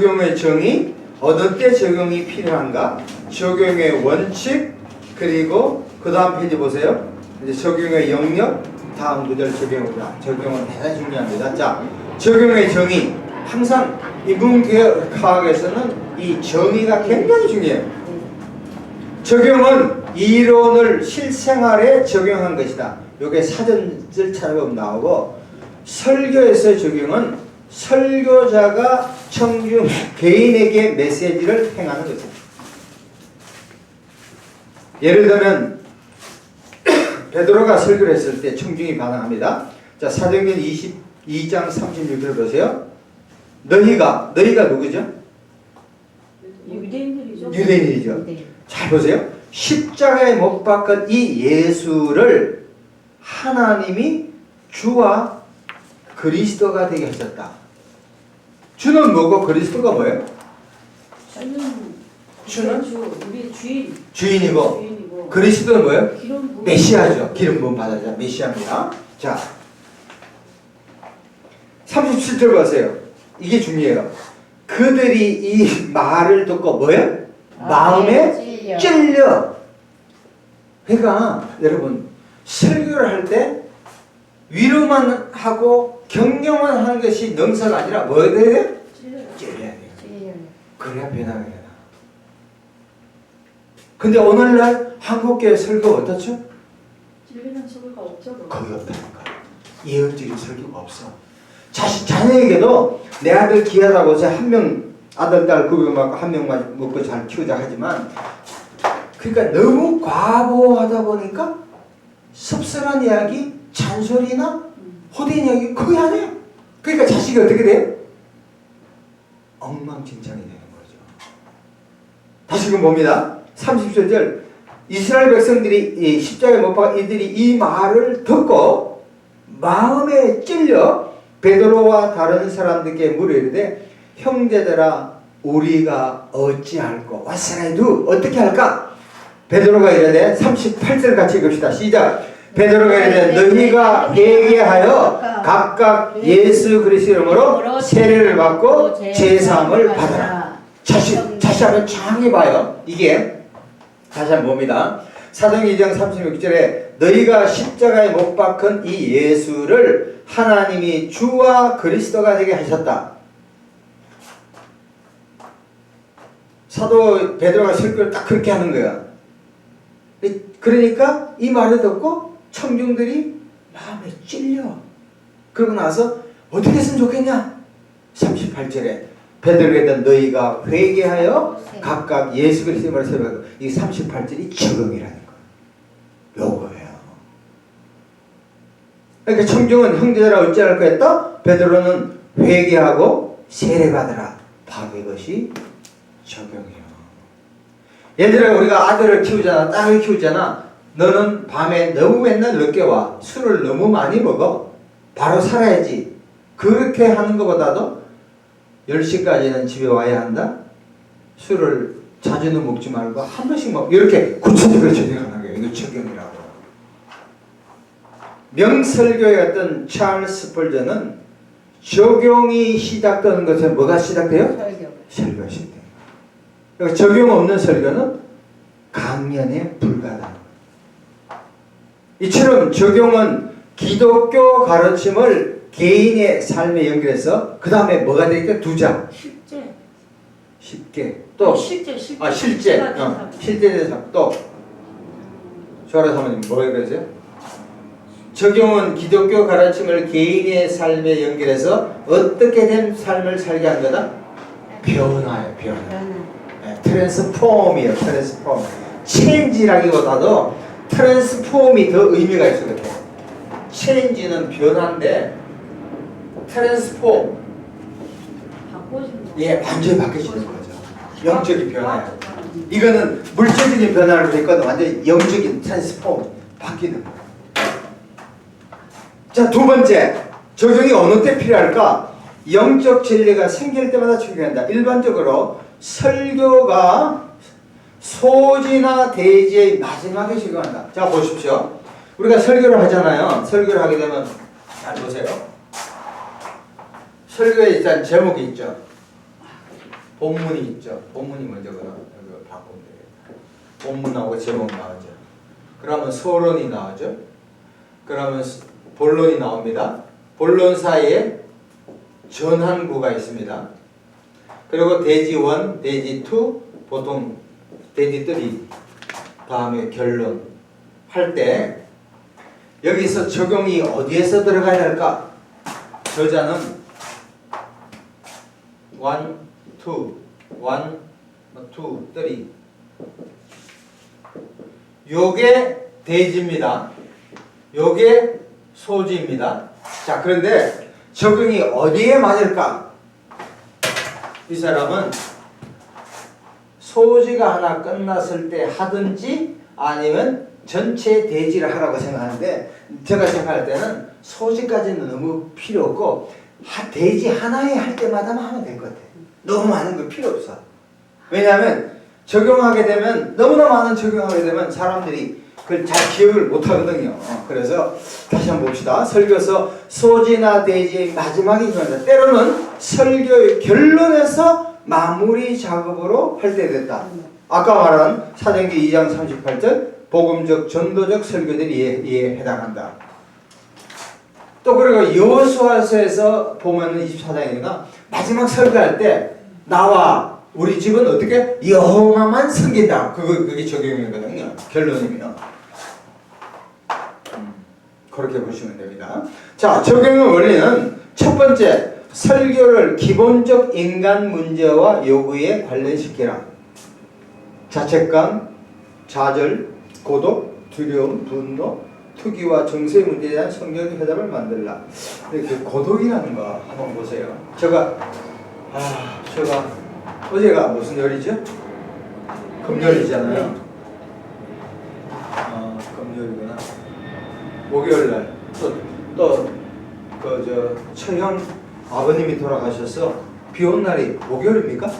적용의 정의, 어느 때 적용이 필요한가, 적용의 원칙, 그리고 그 다음 페이지 보세요. 이제 적용의 영역, 다음 구절 적용입니다. 적용은 대단히 중요합니다. 자, 적용의 정의. 항상 인문과학에서는 이 정의가 굉장히 중요해요. 적용은 이론을 실생활에 적용한 것이다. 이게 사전 절차로 나오고, 설교에서의 적용은 설교자가 청중 개인에게 메시지를 행하는 것입니다. 예를 들면 베드로가 설교를 했을 때 청중이 반응합니다. 자, 사도행전 22장 36절을 보세요. 너희가 누구죠? 유대인들이죠. 유대인이죠. 네. 잘 보세요. 십자가에 못 박은 이 예수를 하나님이 주와 그리스도가 되게 하셨다. 주는 뭐고 그리스도가 뭐예요? 주는 우리의 주인이고 그리스도는 뭐예요? 기름 메시아죠. 기름 부음 받아자 메시아입니다. 자, 37절 보세요. 이게 중요해요. 그들이 이 말을 듣고 뭐예요? 마음에 찔려. 그러니까 여러분 설교를 할 때 위로만 하고 격려만 하는 것이 능사가 아니라 뭐 해야 돼요? 찔려야 돼요. 그래야 변화가 되나. 근데 오늘날 한국교회 설교 어떻죠? 찔리는 설교가 없죠. 거의 없다니까. 예언적인 설교가 없어. 자녀에게도 내 아들 귀하다고 해서 한 명 아들 딸 구별받고 한 명만 먹고 잘 키우자 하지만, 그러니까 너무 과보하다 보니까 섭섭한 이야기, 잔소리나 호된 이야기 거의 안 해요. 그러니까 자식이 어떻게 돼요? 엉망진창이 되는 거죠. 다시금 봅니다. 30절 이스라엘 백성들이 이 십자가에 못 박아 이들이 이 말을 듣고 마음에 찔려 베드로와 다른 사람들께 물으리되 형제들아 우리가 어찌할꼬 What shall I do? 어떻게 할까? 베드로가 이르되 38절 같이 읽읍시다. 시작. 베드로가 이르되 너희가 회개하여 각각 예수 그리스도 이름으로 세례를 받고 제사함을 받아라. 다시 한번 정확히 봐요. 이게 다시 한번 봅니다. 사도행전 2장 36절에 너희가 십자가에 못 박은 이 예수를 하나님이 주와 그리스도가 되게 하셨다. 사도 베드로가 설교를 딱 그렇게 하는 거야. 그러니까 이 말을 듣고 청중들이 마음에 찔려. 그러고 나서 어떻게 했으면 좋겠냐? 38절에 베드로에게 너희가 회개하여 각각 예수 그리스도를 세우고, 이 38절이 적용이라는 거예요. 요거예요. 그러니까 청중은 형제들아 어찌할까 했다? 베드로는 회개하고 세례받으라. 바로 이것이 적용이에요. 얘들아 우리가 아들을 키우잖아, 딸을 키우잖아. 너는 밤에 너무 맨날 늦게 와. 술을 너무 많이 먹어. 바로 살아야지. 그렇게 하는 것보다도 10시까지는 집에 와야 한다. 술을 자주는 먹지 말고 한 번씩 먹고, 이렇게 구체적으로 적용하는 거예요. 이거 적용이라고. 명설교에 갔던 찰스 스펄전은 적용이 시작되는 것은 뭐가 시작돼요? 설교가 시작돼요. 그러니까 적용 없는 설교는 강연에 불과하다. 이처럼 적용은 기독교 가르침을 개인의 삶에 연결해서 그 다음에 뭐가 되니까 두 장. 쉽게. 또 실제. 실제 대상. 또 조아라 사모님 뭐라고 그러세요? 적용은 기독교 가르침을 개인의 삶에 연결해서 어떻게 된 삶을 살게 한 거다? 변화예요. 변화. 트랜스폼이에요. 트랜스폼. 체인지라기보다도 트랜스폼이 더 의미가 있을 것 같아요. 체인지는 변화인데 트랜스폼, 예, 완전히 바뀌어지는 거죠. 영적인 변화예요. 이거는 물질적인 변화를 했거든. 완전히 영적인 트랜스폼, 바뀌는 거예요. 자, 두 번째, 적용이 어느 때 필요할까? 영적 진리가 생길 때마다 적용한다. 일반적으로 설교가 소지나 대지의 마지막에 적용한다. 자, 보십시오. 우리가 설교를 하잖아요. 설교를 하게 되면 잘 보세요. 설교에 일단 제목이 있죠. 본문이 있죠. 본문이 먼저거든. 이거 바꾸면 되겠다. 본문하고 제목 나오죠. 그러면 서론이 나오죠. 그러면 본론이 나옵니다. 본론 사이에 전환구가 있습니다. 그리고 대지 1, 대지 2, 보통 대지 3 다음에 결론 할 때 여기서 적용이 어디에서 들어가야 할까? 저자는 1, 2, 3 요게 대지입니다. 요게 소지입니다. 자, 그런데 적용이 어디에 맞을까? 이 사람은 소지가 하나 끝났을 때 하든지 아니면 전체 대지를 하라고 생각하는데 제가 생각할 때는 소지까지는 너무 필요 없고 대지 하나에 할 때마다만 하면 될 것 같아요. 너무 많은 거 필요 없어. 왜냐하면 적용하게 되면 너무나 많은 적용하게 되면 사람들이 그걸 잘 기억을 못 하거든요. 그래서 다시 한번 봅시다. 설교서 소지나 대지의 마지막에 있습니다. 때로는 설교의 결론에서 마무리 작업으로 할 때 됐다. 아까 말한 사도행전 2장 38절 복음적 전도적 설교들이 해당한다. 또 그리고 여호수아서에서 보면은 24장이니까 마지막 설교할 때 나와 우리 집은 어떻게 여호와만 섬긴다. 그게 적용이거든요. 결론이면 그렇게 보시면 됩니다. 자, 적용의 원리는 첫 번째 설교를 기본적 인간 문제와 요구에 관련시키라. 자책감, 좌절, 고독, 두려움, 분노, 투기와 정서의 문제에 대한 성경의 해답을 만들라. 그 고독이라는 거 한번 보세요. 제가 어제가 무슨 요일이죠? 금요일이잖아요. 금요일이구나. 목요일날 처형 아버님이 돌아가셔서 비 온 날이 목요일입니까?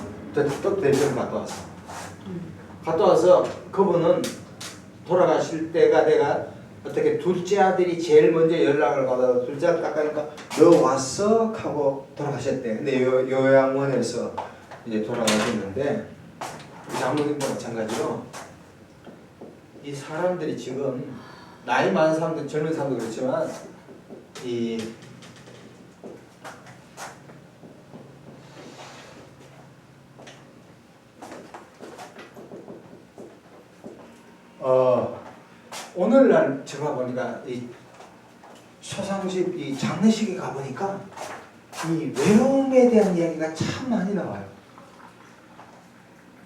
또 대전 갔다 왔어. 갔다 와서 그분은 돌아가실 때가 내가 어떻게 둘째 아들이 제일 먼저 연락을 받아서 둘째 아들 딱 가니까 너 왔어? 하고 돌아가셨대. 근데 요양원에서 이제 돌아가셨는데 장모님도 마찬가지로 이 사람들이 지금 나이 많은 사람들 젊은 사람도 그렇지만 오늘날 제가 보니까 이 소상집 이 장례식에 가보니까 이 외로움에 대한 이야기가 참 많이 나와요.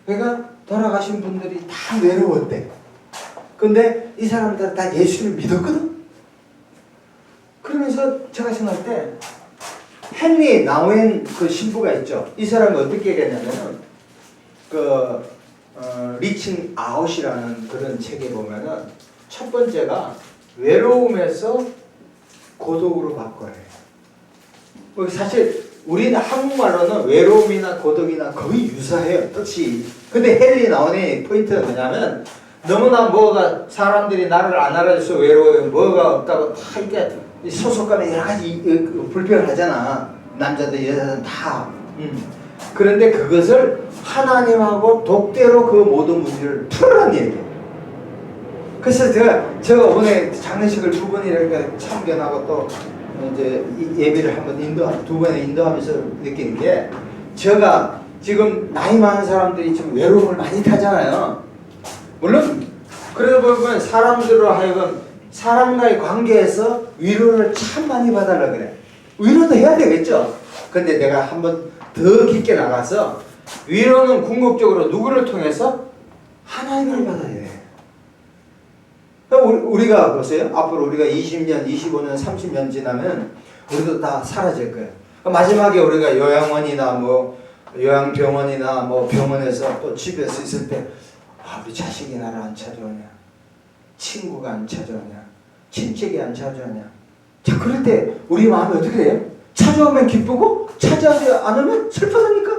그러니까 돌아가신 분들이 다 외로웠대. 근데 이 사람들은 다 예수를 믿었거든. 그러면서 제가 생각할 때 헨리 나우엔 그 신부가 있죠. 이 사람이 어떻게 얘기했냐면은 리칭 아웃이라는 그런 책에 보면은 첫 번째가 외로움에서 고독으로 바꿔야 해요. 사실 우리는 한국말로는 외로움이나 고독이나 거의 유사해요. 뜻이. 근데 헨리 나우엔의 포인트는 뭐냐면 너무나 뭐가 사람들이 나를 안 알아줘서 외로워요. 뭐가 없다고 다 이렇게 소속감에 여러 가지 불평을 하잖아. 남자들 여자들 다. 그런데 그것을 하나님하고 독대로 그 모든 문제를 풀어라는 얘기예요. 그래서 제가 이번에 장례식을 2번 이렇게 참견하고 또 이제 예배를 한번 두 번에 인도하면서 느끼는 게 제가 지금 나이 많은 사람들이 좀 외로움을 많이 타잖아요. 물론 그러다 보면 사람들로 하여금 사람과의 관계에서 위로를 참 많이 받으려고 그래. 위로도 해야 되겠죠. 근데 내가 한번 더 깊게 나가서 위로는 궁극적으로 누구를 통해서 하나님을 받아야 돼. 우리가 보세요. 앞으로 우리가 20년, 25년, 30년 지나면 우리도 다 사라질 거예요. 마지막에 우리가 요양원이나 뭐 요양병원이나 뭐 병원에서 또 집에서 있을 때 우리 자식이 나를 안 찾아오냐, 친구가 안 찾아오냐, 친척이 안 찾아오냐. 자, 그럴 때 우리 마음이 어떻게 돼요? 찾아오면 기쁘고 찾아오지 않으면 슬프다니까.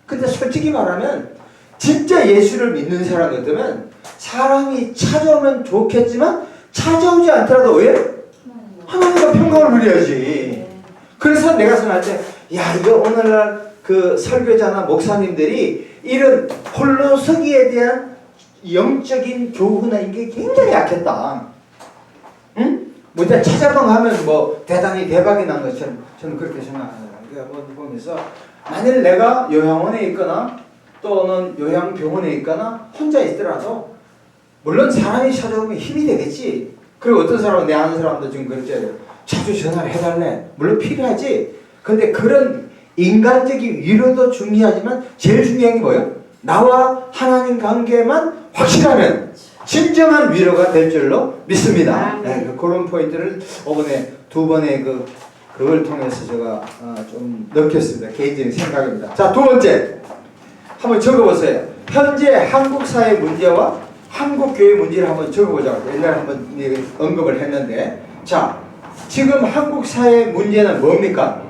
근데 솔직히 말하면 진짜 예수를 믿는 사람이었다면 사람이 찾아오면 좋겠지만 찾아오지 않더라도 왜? 하나님과 평강을 누려야지. 그래서 내가 생각할 때 야, 이거 오늘날 그 설교자나 목사님들이 이런 홀로서기에 대한 영적인 교훈이나 이게 굉장히 약했다. 응? 뭐 일단 찾아방 하면 뭐 대단히 대박이 난 것처럼 저는 그렇게 생각합니다. 그러니까 뭐 보면서 만일 내가 요양원에 있거나 또는 요양병원에 있거나 혼자 있더라도 물론 사람이 찾아오면 힘이 되겠지. 그리고 어떤 사람은 내 아는 사람도 지금 그랬잖아요. 자주 전화를 해달래. 물론 필요하지. 근데 그런 인간적인 위로도 중요하지만 제일 중요한 게 뭐예요? 나와 하나님 관계만 확실하면 진정한 위로가 될 줄로 믿습니다. 네, 그런 포인트를 이번에 두 번의 그걸 통해서 제가 좀 느꼈습니다. 개인적인 생각입니다. 자, 두 번째 한번 적어보세요. 현재 한국 사회 문제와 한국 교회 문제를 한번 적어보자고. 옛날에 한번 언급을 했는데, 자, 지금 한국 사회 문제는 뭡니까?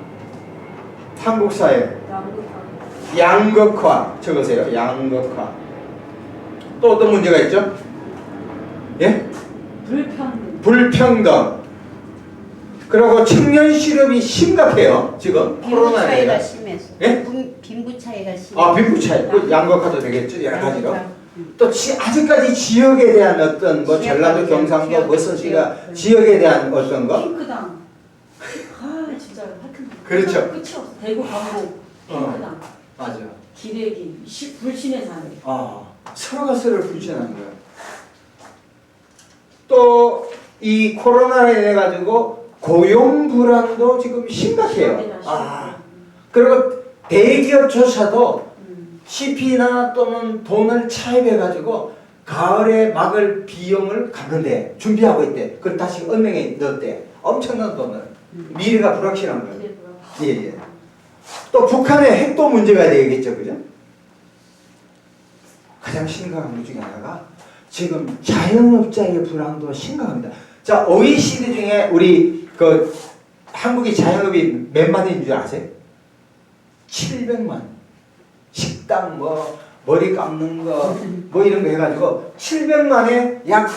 한국 사회 양극화 적으세요. 양극화. 또 어떤 문제가 있죠? 예? 불평등. 그리고 청년 실업이 심각해요. 지금 빈부 차이가 코로나에. 심해서. 예? 빈부 차이가 심해서. 아, 빈부 차이. 그 양극화도 되겠죠. 여러 가지로. 또 아직까지 지역에 대한 어떤 뭐 전라도, 경상도, 머선시가 지역에 대한 어떤 거. 핑크당. 아 진짜 하여튼. 그렇죠. 끝이 없어. 대구 광복 핑크당. 맞아. 기레기 불신의 사회. 서로가 서로를 불신하는 거예요. 또 이 코로나로 인해 가지고 고용 불안도 지금 심각해요. 그리고 대기업조차도 CP나 또는 돈을 차입해 가지고 가을에 막을 비용을 갚는데 준비하고 있대. 그걸 다시 은행에 넣었대. 엄청난 돈을. 미래가 불확실한 거예요. 예. 또 북한의 핵도 문제가 되겠죠, 그죠? 가장 심각한 것 중에 하나가 지금 자영업자의 불황도 심각합니다. 자, OECD 중에 우리 한국이 자영업이 몇 만인 줄 아세요? 700만. 식당 머리 감는 거 뭐 이런 거 해가지고 700만에 약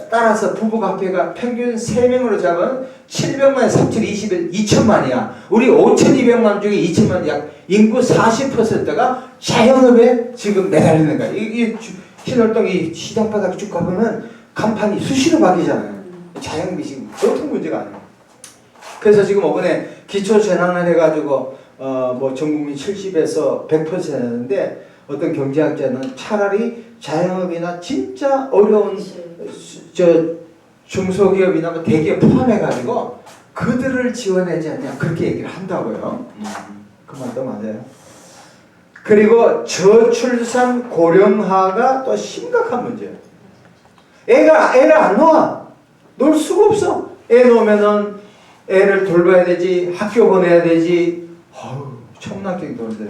따라서 부부가페가 평균 3명으로 잡은 700만에 3,021 2천만이야. 우리 5,200만 중에 2천만 약 인구 40%가 자영업에 지금 매달리는 거야. 이 신월동 이 시장 바닥 쭉 가보면 간판이 수시로 바뀌잖아요. 자영업이 지금 보통 문제가 아니에요. 그래서 지금 이번에 기초 재난을 해가지고 뭐 전국민 70에서 100%였는데 어떤 경제학자는 차라리 자영업이나 진짜 어려운 중소기업이나 뭐 대기업 포함해가지고 그들을 지원하지 않냐 그렇게 얘기를 한다고요. 그 말도 맞아요. 그리고 저출산 고령화가 또 심각한 문제예요. 애를 안 놓아. 놀 수가 없어. 애 놓으면은 애를 돌봐야 되지, 학교 보내야 되지. 천문학적인 논리들.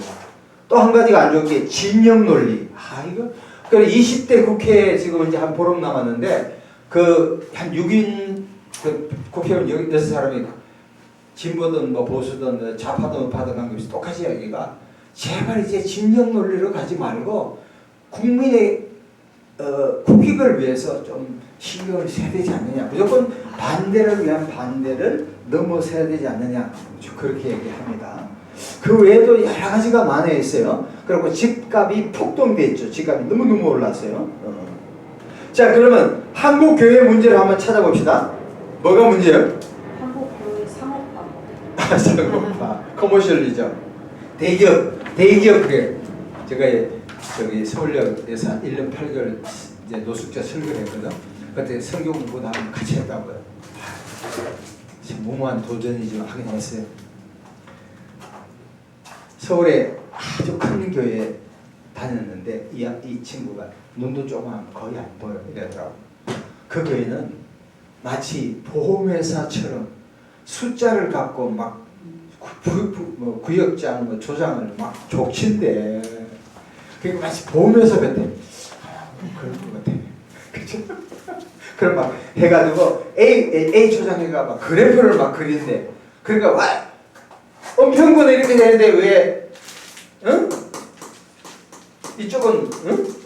또 한 가지가 안 좋은 게 진영 논리. 이거. 그 20대 국회에 지금 이제 한 보름 남았는데 한 6인 국회의원 6사람이 진보든 뭐 보수든 좌파든 우파든 관계없이 똑같이 이야기가 제발 이제 진영 논리로 가지 말고 국민의 국익을 위해서 좀 신경을 써야 되지 않느냐. 무조건 반대를 위한 반대를 넘어서야 되지 않느냐. 그렇게 얘기합니다. 그 외에도 여러 가지가 많아 있어요. 그리고 집값이 폭등돼 있죠. 집값이 너무너무 올랐어요. 자, 그러면 한국 교회 문제를 한번 찾아봅시다. 뭐가 문제예요? 한국 교회 상업화. 상업화. 커머셜리즘. 대기업 그래. 제가 저기 서울역에서 한 1년 8개월 이제 노숙자 설교를 했거든. 그때 성경 공부도 한번 같이 했다고요. 무모한 도전이지만 하긴 했어요. 서울에 아주 큰 교회에 다녔는데 이 친구가 눈도 조금 거의 안 보여 이러더라고. 그 교회는 마치 보험회사처럼 숫자를 갖고 막 구역장 뭐 조장을 막 족친대. 그게 마치 보험회사 같아. 그럴 것 같아. 그죠? 그럼 막 해가지고 A 조장회가 막 그래프를 막 그린대. 그러니까 은평구는 이렇게 되는데 왜 이쪽은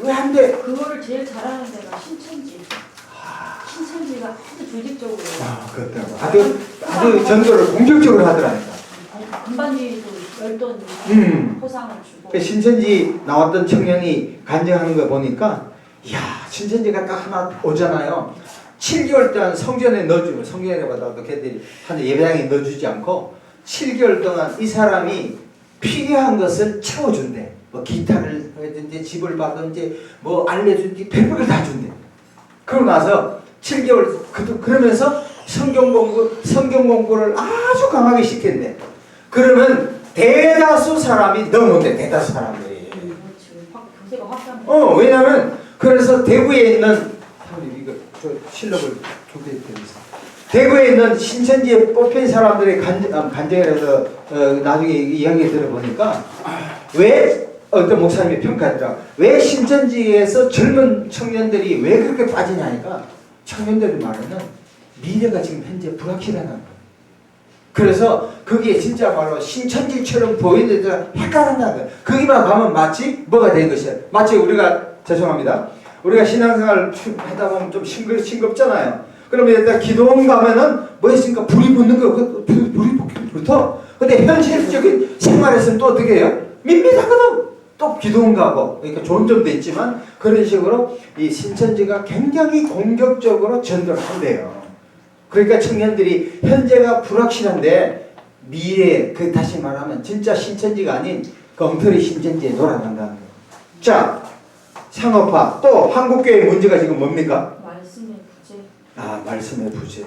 왜 안 돼? 그거를 제일 잘하는 데가 신천지. 신천지가 아주 조직적으로. 그렇다고. 아주 전도를 공격적으로 하더라니까. 금반지도 열돈 포상을 주고. 그 신천지 나왔던 청년이 간증하는 거 보니까 이야 신천지가 딱 하나 오잖아요. 7개월 동안 성전에 넣어주면 성전에 받아도 걔들이 한 예배당에 넣어주지 않고 7개월 동안 이 사람이 필요한 것을 채워준대. 뭐 기타를 하든지 집을 받든지 뭐 알려준지 별별을 다 준대. 그러고 나서 7개월 그러면서 성경 공부를 아주 강하게 시켰네. 그러면 대다수 사람이 넘어온대. 대다수 사람들이. 교세가 확장. 왜냐면 그래서 대구에 있는 이거 저 실력을 조대드리겠습니다. 대구에 있는 신천지에 뽑힌 사람들의 간증을 해서 나중에 이야기 들어보니까 왜 어떤 목사님이 평가했더라. 왜 신천지에서 젊은 청년들이 왜 그렇게 빠지냐니까 청년들이 말하는 미래가 지금 현재 불확실하다는 거예요. 그래서 그게 진짜 바로 신천지처럼 보이는데 헷갈린다는 거예요. 거기만 가면 마치 뭐가 된 것이야. 마치 우리가 죄송합니다. 우리가 신앙생활 하다 보면 좀 싱겁잖아요. 그러면 일단 기도원 가면은 뭐 있으니까 불이 붙는 거, 불이 붙어. 근데 현실적인 생활에서는 또 어떻게 해요? 밋밋하거든. 또 기도원 가고. 그러니까 좋은 점도 있지만 그런 식으로 이 신천지가 굉장히 공격적으로 전도를 한대요. 그러니까 청년들이 현재가 불확실한데 미래, 그 다시 말하면 진짜 신천지가 아닌 그 엉터리 신천지에 돌아간다는 거예요. 자, 상업화. 또 한국교회의 문제가 지금 뭡니까? 말씀의 부재. 말씀의 부재.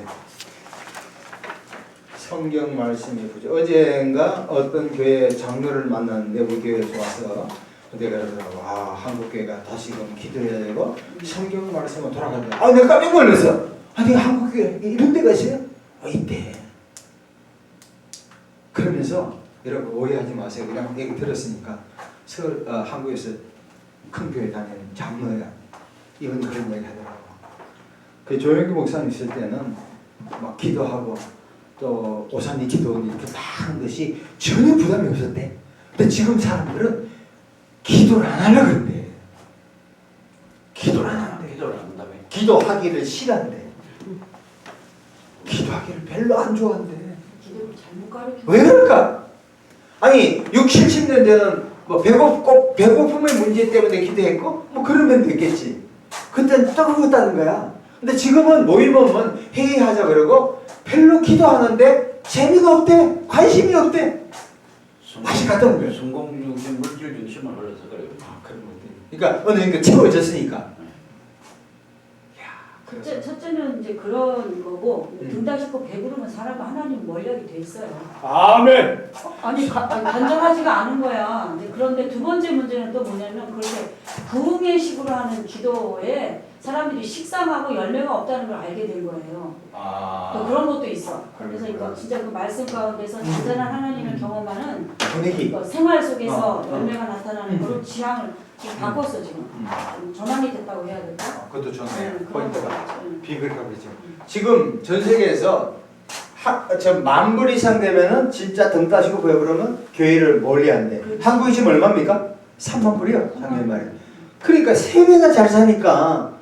성경 말씀의 부재. 어젠가 어떤 교회 장로를 만났는데 우리 교회에서 와서 내가 그러더라고. 한국교회가 다시금 기도해야 되고 성경 말씀은 돌아간다. 내가 깜짝 놀랐어. 아니 한국교회 이런 데가 있어요? 있대. 그러면서 여러분 오해하지 마세요. 그냥 얘기 들었으니까 서울 한국에서 큰 교회 다니는 장로야. 이분 그런 얘기 하더라고. 그 조영기 목사님 있을 때는 막 기도하고 또 오산리 기도원 이렇게 다 하는 것이 전혀 부담이 없었대. 근데 지금 사람들은 기도를 안 하려고 그런대. 기도를 안 한대. 기도를 안 한다며. 기도하기를 싫어한대. 기도하기를 별로 안 좋아한대. 기도를 잘못 가르쳐. 왜 그럴까? 아니 60, 70년 전에는 뭐 배고픔의 문제 때문에 기도했고 뭐 그러면 됐겠지. 그때는 떠먹었다는 거야. 근데 지금은 모이면 회의하자 그러고 별로 기도하는데 재미가 없대. 관심이 없대. 맛이 갔다는 거야. 성공적인 물질 중심을 흘러서 그래요. 그런 것들. 그러니까 어느 정도 채워졌으니까. 첫째는 이제 그런 거고 등다 싣고 배부르면 사람 하나님 멀리하게 돼 있어요. 아멘. 아니 단정하지가 않은 거야. 그런데 두 번째 문제는 또 뭐냐면 그렇게 부흥회식으로 하는 기도에 사람들이 식상하고 열매가 없다는 걸 알게 된 거예요. 또 그런 것도 있어. 그래서 이거 진짜 그 말씀 가운데서 잔잔한 하나님을 경험하는 분위기. 생활 속에서 열매가 나타나는 거로 지향을 지금 바꿨어 지금. 전환이 됐다고 해야 될까? 그것도 좋네요. 그런 포인트가. 거. 비글가불이죠. 지금 전 세계에서 만불 이상 되면은 진짜 등 따시고 배부르면 교회를 멀리한대. 한국이 지금 얼마입니까? 3만 불이요. 작년 말에. 그러니까 3배가 잘 사니까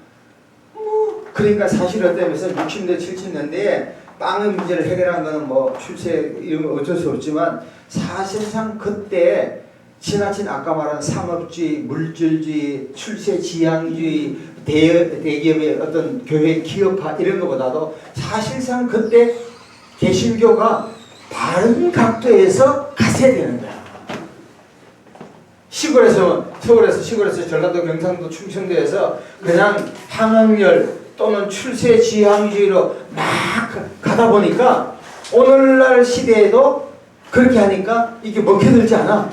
그러니까 사실 어때면서 60년대 70년대에 빵의 문제를 해결한 거는 뭐 출세 이런 거 어쩔 수 없지만 사실상 그때 지나친 아까 말한 상업주의, 물질주의, 출세 지향주의, 대기업의 어떤 교회 기업화 이런 것보다도 사실상 그때 개신교가 다른 각도에서 가세야 되는 거야. 서울에서 전라도, 경상도, 충청도에서 그냥 항학열 또는 출세 지향주의로 막 가다 보니까 오늘날 시대에도 그렇게 하니까 이게 먹혀들지 않아.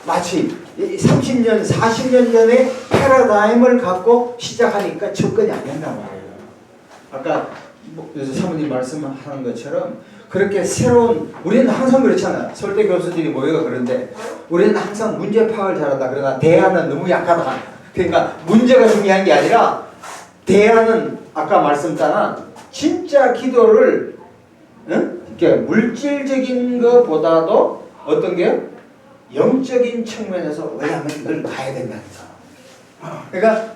마치 30년, 40년 전에 패러다임을 갖고 시작하니까 접근이 안 된단 말이에요. 아까 사모님 말씀하는 것처럼 그렇게 새로운, 우리는 항상 그렇잖아요. 설대 교수들이 모여가 그런데 우리는 항상 문제 파악을 잘한다. 그러나 대안은 너무 약하다. 그러니까 문제가 중요한 게 아니라 대안은 아까 말씀드렸잖아. 진짜 기도를 이렇게 물질적인 것보다도 어떤 게 영적인 측면에서 왜냐하면 늘 가야 된다는 거야. 그러니까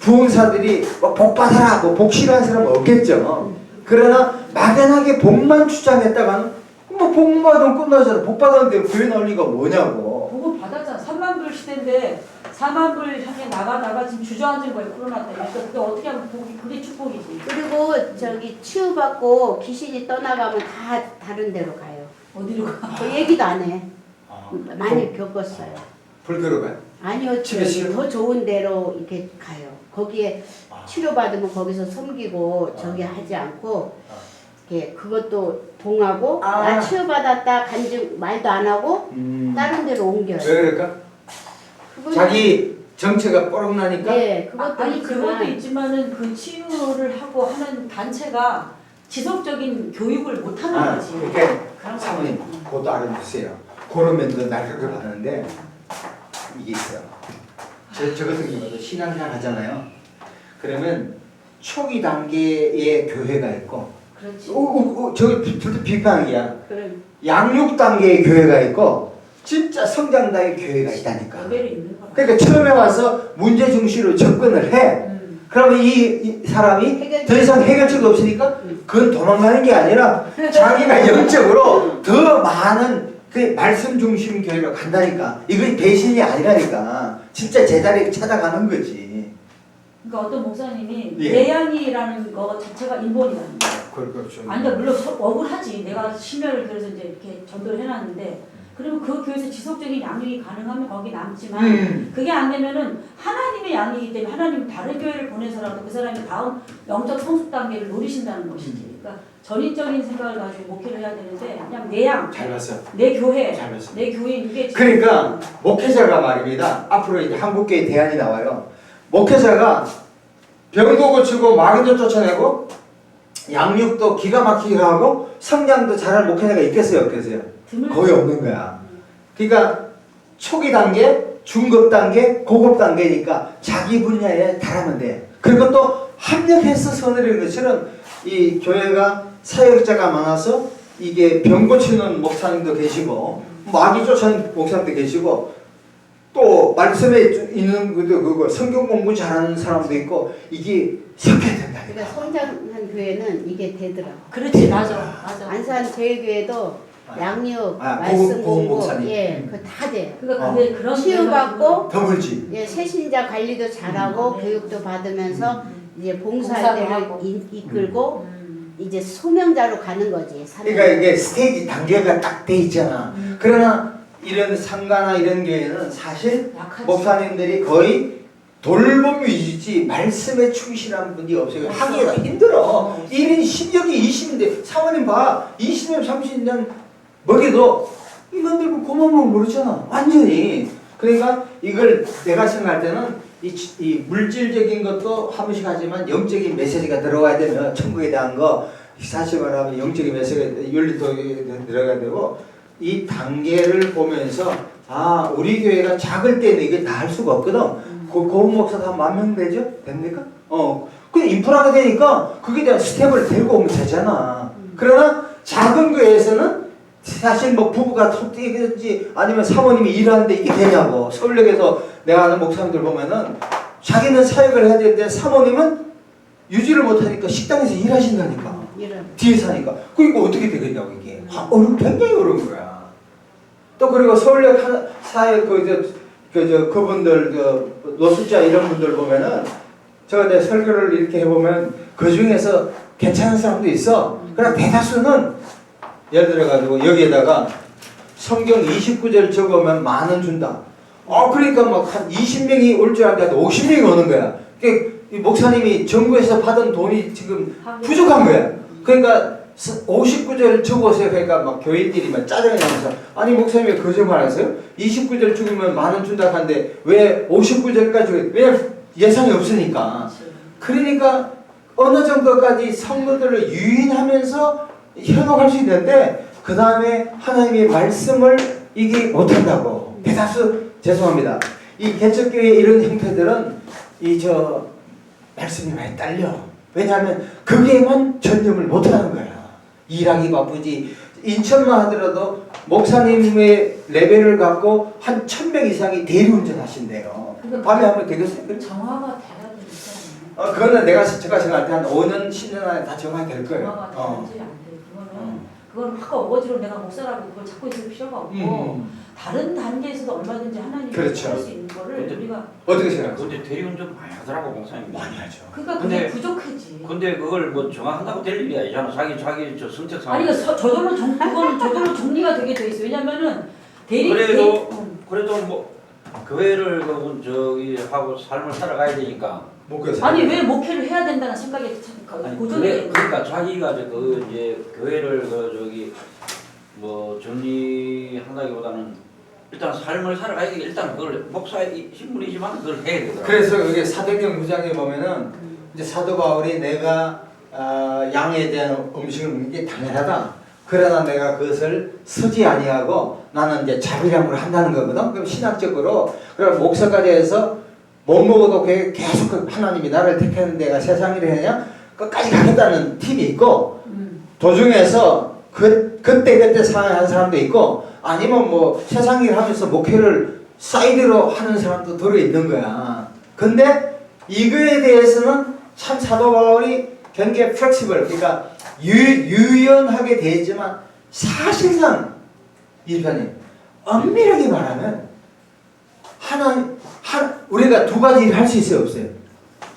부흥사들이 뭐 복 받아라, 뭐 복 싫어하는 사람은 없겠죠. 그러나 막연하게 복만 주장했다가는 뭐 복 받으면 끝나잖아. 복 받았는데 교회 나올 리가 뭐냐고. 보고 받았잖아. 3만 불 시대인데 4만 불 향해 나가다가 지금 주저앉은 거예요. 코로나 때문에. 그러니까 그게 어떻게 하면 복이 그게 축복이지. 그리고 저기 치유받고 귀신이 떠나가면 다 다른 데로 가요. 어디로 가? 그 얘기도 안 해. 아, 많이 겪었어요. 불교로 가요? 아니요, 집에 저기 치료? 더 좋은 데로 이렇게 가요. 거기에 치료받으면 거기서 섬기고 저기 하지 않고 이렇게 그것도 동하고 나 치유받았다 간증 말도 안 하고 다른 데로 옮겨요. 왜 그럴까? 그거는- 자기 정체가 뽀록 나니까? 네, 그것도 아니 그것도 있지만 있지만은 그 치유를 하고 하는 단체가 지속적인 교육을 못 하는 거지. 그러니까 그런 사모님, 거. 그것도 알아주세요. 그런 면도 날려를 받는데 이게 있어요. 저 같은 경우도 신앙생활 하잖아요. 그러면 초기 단계의 교회가 있고, 그렇지. 저기 절대 비판이야. 그런 양육 단계의 교회가 있고, 진짜 성장 단계의 교회가 있다니까. 레벨이 있는 거야. 그러니까 처음에 와서 문제 중심으로 접근을 해. 그러면 이 사람이 더 이상 해결책이 없으니까 그건 도망가는 게 아니라 자기가 영적으로 더 많은 그 말씀 중심 교회로 간다니까. 이건 배신이 아니라니까. 진짜 제자리에 찾아가는 거지. 그러니까 어떤 목사님이 예. 내양이라는 거 자체가 인본이라는 거야. 그렇죠. 아니 근데 물론 억울하지. 내가 심혈을 들여서 이제 이렇게 전도를 해놨는데 그러면 그 교회에서 지속적인 양육이 가능하면 거기 남지만 그게 안 되면은 하나님의 양이기 때문에 하나님은 다른 교회를 보내서라도 그 사람이 다음 영적 성숙 단계를 노리신다는 것이지. 그러니까 전인적인 생각을 가지고 목회를 해야 되는데 그냥 내 양, 잘 봤어요. 내 교회, 잘 봤어요. 내 교인 이게 그러니까 목회자가 말입니다. 앞으로 이제 한국교회 대안이 나와요. 목회자가 병도 고치고 마귀도 쫓아내고 양육도 기가 막히게 하고 성장도 잘할 목회자가 있겠어요, 없겠어요? 드물 거의 없는 거야. 그러니까 초기 단계, 중급 단계, 고급 단계니까 자기 분야에 달하면 돼. 그리고 또 합력해서 선을 것처럼 이 교회가 사역자가 많아서 이게 병 고치는 목사님도 계시고 마귀 쫓아내는 목사님도 계시고 또 말씀에 있는 것도 그거 성경 공부 잘하는 사람도 있고 이게 섞여야 된다. 그러니까 성장한 교회는 이게 되더라고. 그렇지 맞아. 안산 제일교회도 양육, 아, 말씀 고급 공부, 목사님. 예, 그 다 돼. 그러니까 그게 그런 치유받고 더블지. 예, 새신자 관리도 잘하고 교육도 받으면서 이제 봉사할 때를 봉사도 하고. 이끌고 이제 소명자로 가는 거지. 사명자로. 그러니까 이게 스테이지 단계가 딱 돼 있잖아. 그러나 이런 상가나 이런 교회는 사실 약하지. 목사님들이 거의 돌봄 위주지 말씀에 충실한 분이 없어요. 하기가 힘들어. 1인 10여기 20인데 사모님 봐. 20년 30년 먹여도 이놈들 고마움을 모르잖아. 완전히. 그러니까 이걸 내가 생각할 때는 이 물질적인 것도 한 번씩 하지만 영적인 메시지가 들어가야 되면 천국에 대한 거 사실 말하면 영적인 메시지가 윤리도 들어가야 되고 이 단계를 보면서 아 우리 교회가 작을 때는 이게 다 할 수가 없거든. 고급 목사도 한 10,000명 되죠? 됩니까? 그냥 인프라가 되니까 그게 대한 스텝을 데리고 오면 되잖아. 그러나 작은 교회에서는 사실 뭐 부부가 톱뛰기든지 아니면 사모님이 일하는데 이게 되냐고. 서울역에서 내가 아는 목사님들 보면은 자기는 사역을 해야 되는데 사모님은 유지를 못하니까 식당에서 일하신다니까. 이런. 뒤에서 하니까. 그러니까 어떻게 되겠냐고 이게. 굉장히 어려운 거야. 또 그리고 서울역 사역 그분들 노숙자 이런 분들 보면은 제가 내 설교를 이렇게 해보면 그 중에서 괜찮은 사람도 있어. 그러나 대다수는 예를 들어가지고 여기에다가 성경 29절 적으면 10,000원 준다. 그러니까 막 한 20명이 올 줄 알았는데 50명이 오는 거야. 이 목사님이 정부에서 받은 돈이 지금 부족한 거야. 그러니까 59절 적으세요. 그러니까 막 교인들이 막 짜증이 나면서 아니 목사님이 왜 거짓말 하세요? 29절 죽으면 10,000원 준다 하는데 왜 59절까지 왜냐면 예산이 없으니까. 그러니까 어느 정도까지 성도들을 유인하면서 현혹할 수 있는데 그 다음에 하나님의 말씀을 이게 못한다고. 대다수 죄송합니다. 이 개척교회 이런 형태들은 말씀이 많이 딸려. 왜냐하면 거기에만 전념을 못하는 거야. 일하기 바쁘지. 인천만 하더라도 목사님의 레벨을 갖고 한 1,000명 이상이 대리운전 하신대요. 밤에 하면 되겠어요? 정화가 돼야 되잖아요. 그거는 제가 생각할 때 한 5년, 10년 안에 다 정화될 거예요. 정화가 되는지 안 돼. 그거는 그건 막 어거지로 내가 목사라고 그걸 찾고 있을 필요가 없고 다른 단계에서도 얼마든지 하나님이 그렇죠. 할 수 있는 거를 우리가 어떻게 생각하세요? 근데 대리운전 많이 하더라고 목사님. 많이 하죠. 그러니까 그게 근데- 부족하지. 근데 그걸 뭐 정한다고 될 일이 아니잖아. 자기 저 선택상. 아니 저절로 그거는 저절로 정리가 되게 돼 있어. 왜냐면은 그래도 뭐 교회를 저기 하고 삶을 살아가야 되니까. 목표 아니 왜 목회를 해야 된다는 생각이 아니, 고정이 돼 있는 그러니까 자기가 이제 교회를 뭐 정리한다기보다는 일단 삶을 살아가야 되니까 일단 그걸 목사의 신분이지만 그걸 해야 되더라고. 그래서 여기 사도행전 9장에 보면은 이제 사도 바울이 내가 양에 대한 음식을 먹는 게 당연하다. 그러나 내가 그것을 서지 아니하고 나는 이제 자비량으로 한다는 거거든. 그럼 신학적으로 그럼 목사까지 해서 못 먹어도 계속 하나님이 나를 택하는 데가 세상 일을 해냐 끝까지 가겠다는 팀이 있고 도중에서 그때 상황한 사람도 있고 아니면 뭐 세상 일 하면서 목회를 사이드로 하는 사람도 들어 있는 거야. 근데 이거에 대해서는 참 사도 바울이 굉장히 플렉시블, 그러니까 유연하게 되지만 사실상 이편이 엄밀하게 말하면 우리가 두 가지 일을 할 수 있어요, 없어요?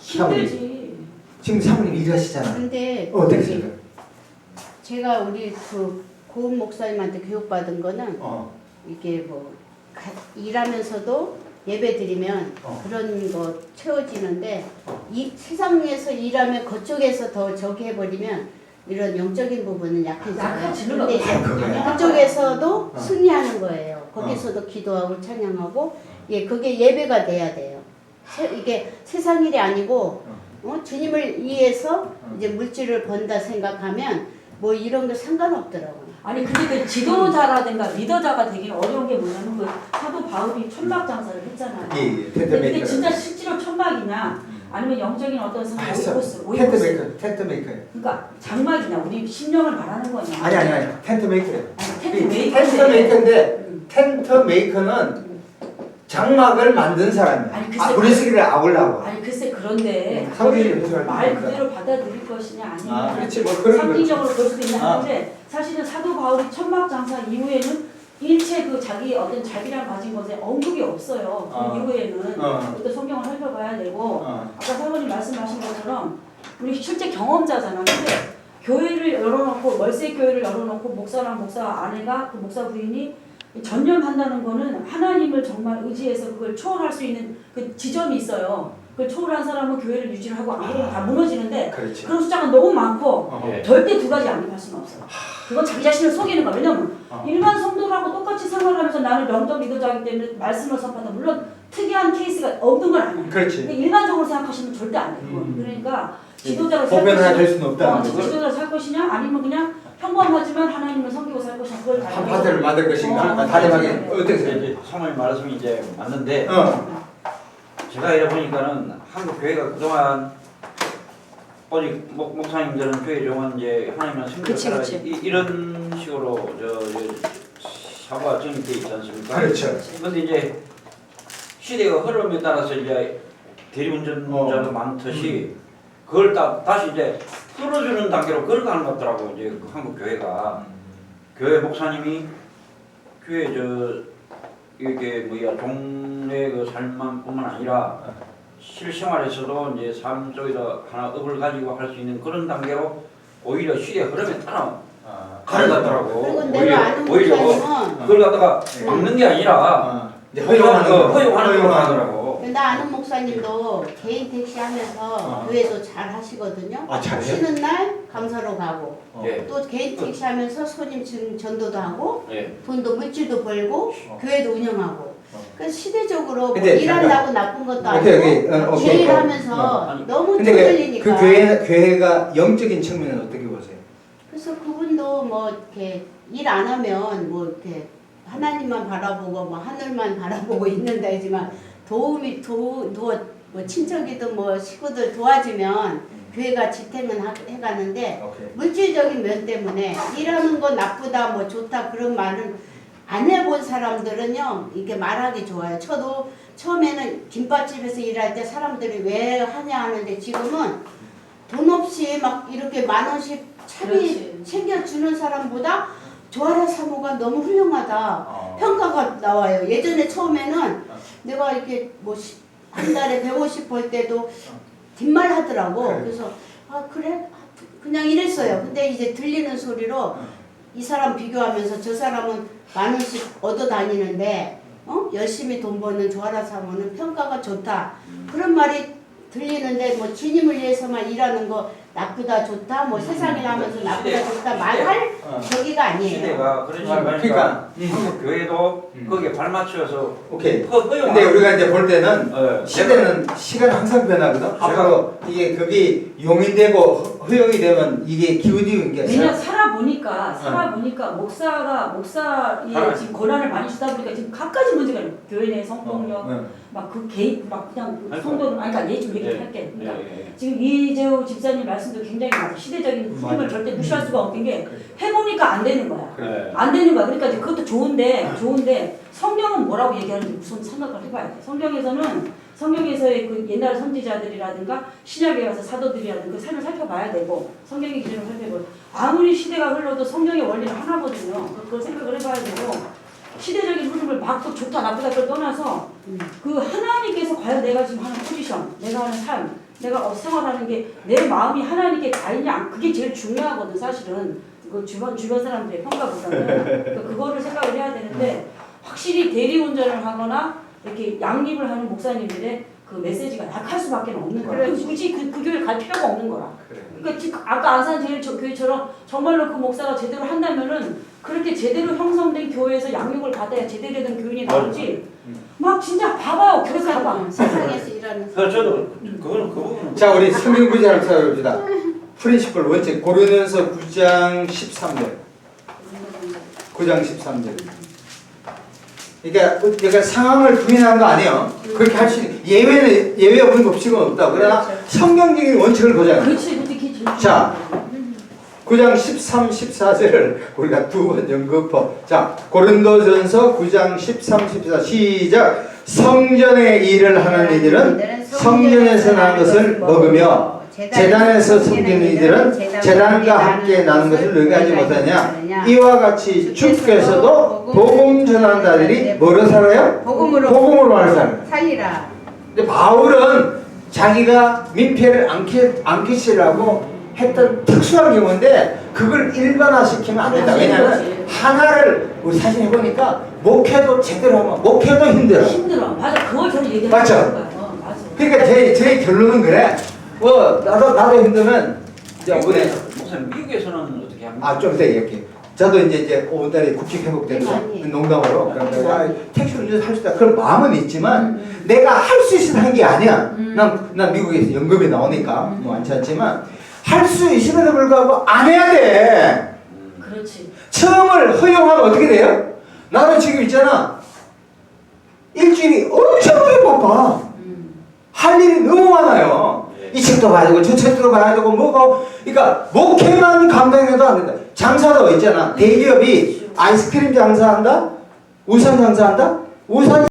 힘들지. 지금 사모님 일하시잖아. 근데 어떻게 생각해? 제가 우리 그 고은 목사님한테 교육받은 거는 이게 뭐 일하면서도 예배 드리면 그런 거 채워지는데 이 세상에서 일하면 그쪽에서 더 저기 해버리면 이런 영적인 부분은 약해져요. 약해지는 근데 이제 거예요. 그쪽에서도 승리하는 거예요. 거기서도 기도하고 찬양하고 그게 예배가 돼야 돼요. 이게 세상 일이 아니고 주님을 위해서 이제 물질을 번다 생각하면 뭐 이런 거 상관없더라고요. 아니 근데 그 지도자라든가 리더자가 되기 어려운 게 뭐냐면 그 사도 바울이 천막 장사를 했잖아요. 근데 그게 진짜 실제로 천막이냐 아니면 영적인 어떤 텐트 메이커. 그러니까 장막이냐 우리 심령을 말하는 거냐. 아니 텐트 메이커. 텐트 메이커인데 텐트 메이커는 장막을 만든 사람이야. 아니, 글쎄, 브리스기를 아우려고. 아니 글쎄 그런데 상징이 그걸 말 그대로 받아들일 것이냐 아니면 그렇지 뭐 그런 상징적으로 볼 수도 있긴 한데 사실은 사도 바울이 천막 장사 이후에는 일체 그 자기 어떤 자비랑 가진 것에 언급이 없어요. 그 이후에는 또 성경을 살펴봐야 되고 아까 사모님 말씀하신 것처럼 우리 실제 경험자잖아. 근데 교회를 열어놓고 월세 교회를 열어놓고 목사랑 목사 아내가 그 목사 부인이 전념한다는 거는 하나님을 정말 의지해서 그걸 초월할 수 있는 그 지점이 있어요. 그걸 초월한 사람은 교회를 유지를 하고 안 그러면 다 무너지는데 그렇지. 그런 숫자가 너무 많고 예. 절대 두 가지 양립할 수는 없어요. 그건 자기 자신을 속이는 거야. 왜냐면 일반 성도라고 똑같이 생활하면서 나는 영적 리더자이기 때문에 말씀을 선포한다. 물론 특이한 케이스가 없는 건 아니에요. 그렇지. 근데 일반적으로 생각하시면 절대 안 돼요. 그러니까 지도자로 보편화가 될 수는 없다는 거죠. 지도자로 살 것이냐 아니면 그냥 평범하지만 하나님을 섬기고 살 것이냐 그걸 한 파트를 만들 것인가? 다림하게 어떻게 생각해? 이제 사모님 말씀이 이제 맞는데 제가 이래 보니까는 한국 교회가 그동안 오직 목사님들은 교회 종은 이제 하나님은 생명을 살아 이런 식으로 사고가 정립되어 있지 않습니까? 그렇죠. 그런데 이제 시대가 흐름에 따라서 이제 대리운전자도 많듯이 그걸 다시 이제 풀어주는 단계로 그걸 가는 것 같더라고. 이제 그 한국 교회가 교회 목사님이 교회 이게 동네 그 삶만뿐만 아니라 실생활에서도 이제 삶 속에서 하나 업을 가지고 할 수 있는 그런 단계로 오히려 시대 흐름에 따라 가는 것 같더라고. 그리고 내가 아는 목사님은 그걸 갖다가 막는 게 아니라 허용하는 걸 하더라고. 나 아는 목사님도 개인 택시 하면서 교회도 잘 하시거든요. 잘해요? 쉬는 날 강사로 가고 예. 또 개인 택시 하면서 손님 전도도 하고 예. 돈도 물질도 벌고 교회도 운영하고 그래서 시대적으로 뭐 근데 일한다고 나쁜 것도 오케이, 아니고 오케이. 제일 하면서 너무 근데 쫓들리니까 그 교회가 영적인 측면은 어떻게 보세요? 그래서 그분도 뭐 이렇게 일 안 하면 뭐 이렇게 하나님만 바라보고 뭐 하늘만 바라보고 있는다 하지만 도움이 뭐 친척이든 뭐 식구들 도와주면 교회가 지탱은 해가는데 물질적인 면 때문에 일하는 건 나쁘다 뭐 좋다 그런 말은 안 해본 사람들은요 이렇게 말하기 좋아요. 저도 처음에는 김밥집에서 일할 때 사람들이 왜 하냐 하는데 지금은 돈 없이 막 이렇게 10,000원씩 자기 그렇지. 챙겨주는 사람보다 조아라 사모가 너무 훌륭하다. 평가가 나와요. 예전에 처음에는 내가 이렇게 뭐 한 달에 150 벌 때도 뒷말 하더라고. 그래. 그래서 아 그래? 그냥 이랬어요. 근데 이제 들리는 소리로 이 사람 비교하면서 저 사람은 10,000원씩 얻어 다니는데 열심히 돈 버는 조아라 사모는 평가가 좋다. 그런 말이 들리는데 뭐 주님을 위해서만 일하는 거 나쁘다 좋다 뭐 세상에 하면서 나쁘다 좋다 말할 저기가 아니에요. 시대가 그런 식으로 그러니까. 하니까 한국 교회도 거기에 발맞춰서 오케이. 허용. 근데 우리가 이제 볼 때는 네. 시대는 시간 항상 변하거든. 앞으로 이게 그게 용인되고 허용이 되면 이게 기운이 게 왜냐 살아보니까 목사의 지금 권한을 많이 주다 보니까 지금 각가지 문제가 있어요. 교회 내 성폭력, 막 그 개입, 막 그냥 성도, 그러니까 얘좀 얘기할게. 그러니까 지금 이재호 집사님 말씀도 굉장히 맞아. 시대적인 흐름을 절대 무시할 수가 없는 게 해보니까 안 되는 거야. 네. 안 되는 거야. 그러니까 이제 그것도 좋은데 성경은 뭐라고 얘기하는지 우선 생각을 해봐야 돼. 성경에서의 그 옛날 선지자들이라든가 신약에 가서 사도들이라든가 그 삶을 살펴봐야 되고 성경의 기준을 살펴보고 아무리 시대가 흘러도 성경의 원리는 하나거든요. 그걸 생각을 해봐야 되고 시대적인 흐름을 막 또 좋다 나쁘다 그걸 떠나서 그 하나님께서 과연 내가 지금 하는 포지션, 내가 하는 삶, 내가 생활하는 게 내 마음이 하나님께 가 있냐 그게 제일 중요하거든 사실은. 그 주변 사람들의 평가보다는 그러니까 그거를 생각을 해야 되는데 확실히 대리운전을 하거나 이렇게 양립을 하는 목사님들의 그 메시지가 약할 수밖에 없는 거야. 굳이 그 교회 갈 필요가 없는 거라. 그러니까 지금 아까 안산 제일 교회처럼 정말로 그 목사가 제대로 한다면은 그렇게 제대로 형성된 교회에서 양육을 받아야 제대로 된 교인이 나오지. 막 진짜 봐봐요 교회 가봐. 세상에서 일하는 사람. 저도 그거는 그 부분은. 자 우리 성경 구절 한번 찾아봅시다. 프린시플 원칙 고린도전서 9장 13절. 9장 13절. 그러니까 상황을 부인하는 거 아니에요. 그렇게 할 수 있는 예외 없는 법칙은 없다. 그러나 성경적인 원칙을 보자. 그렇지. 자 9장 13, 14절을 우리가 두 번 연급해. 자 고린도전서 9장 13, 14 시작. 성전의 일을 하는 이들은 성전에서 난 것을 먹으며 제단에서 섬기는 이들은 제단과 함께 나는 것을 너희가 하지 못하냐. 이와 같이 주께서도 복음 전하는 자들이 뭐로 살아요? 복음으로 살리라. 근데 바울은 자기가 민폐를 안 끼치려고 했던 특수한 경우인데 그걸 일반화시키면 안 된다. 왜냐하면 하나를 우리 사진 해보니까 목회도 제대로 하면 목회도 힘들어. 맞아. 그걸 저는 얘기하는 맞죠? 거야. 맞아. 그러니까 제 결론은 그래. 나도 힘들면 이번에 목사님 미국에서는 어떻게 합니까? 좀 이따 얘기할게. 저도 이제 5월달에 국식 회복되면서 농담으로 그러니까 택시 운전 할 수 있다. 그런 마음은 있지만 내가 할 수 있어서 한 게 아니야. 난 미국에서 연금이 나오니까 뭐 많지 않지만 할 수 있음에도 불구하고 안 해야 돼. 그렇지. 처음을 허용하면 어떻게 돼요? 나는 지금 있잖아. 일주일이 엄청나게 바빠. 할 일이 너무 많아요. 이 책도 봐야 되고 저 책도 봐야 되고 뭐고. 그러니까 목회만 감당해도 안 된다. 장사도 있잖아. 대기업이 아이스크림 장사한다? 우산 장사한다? 우산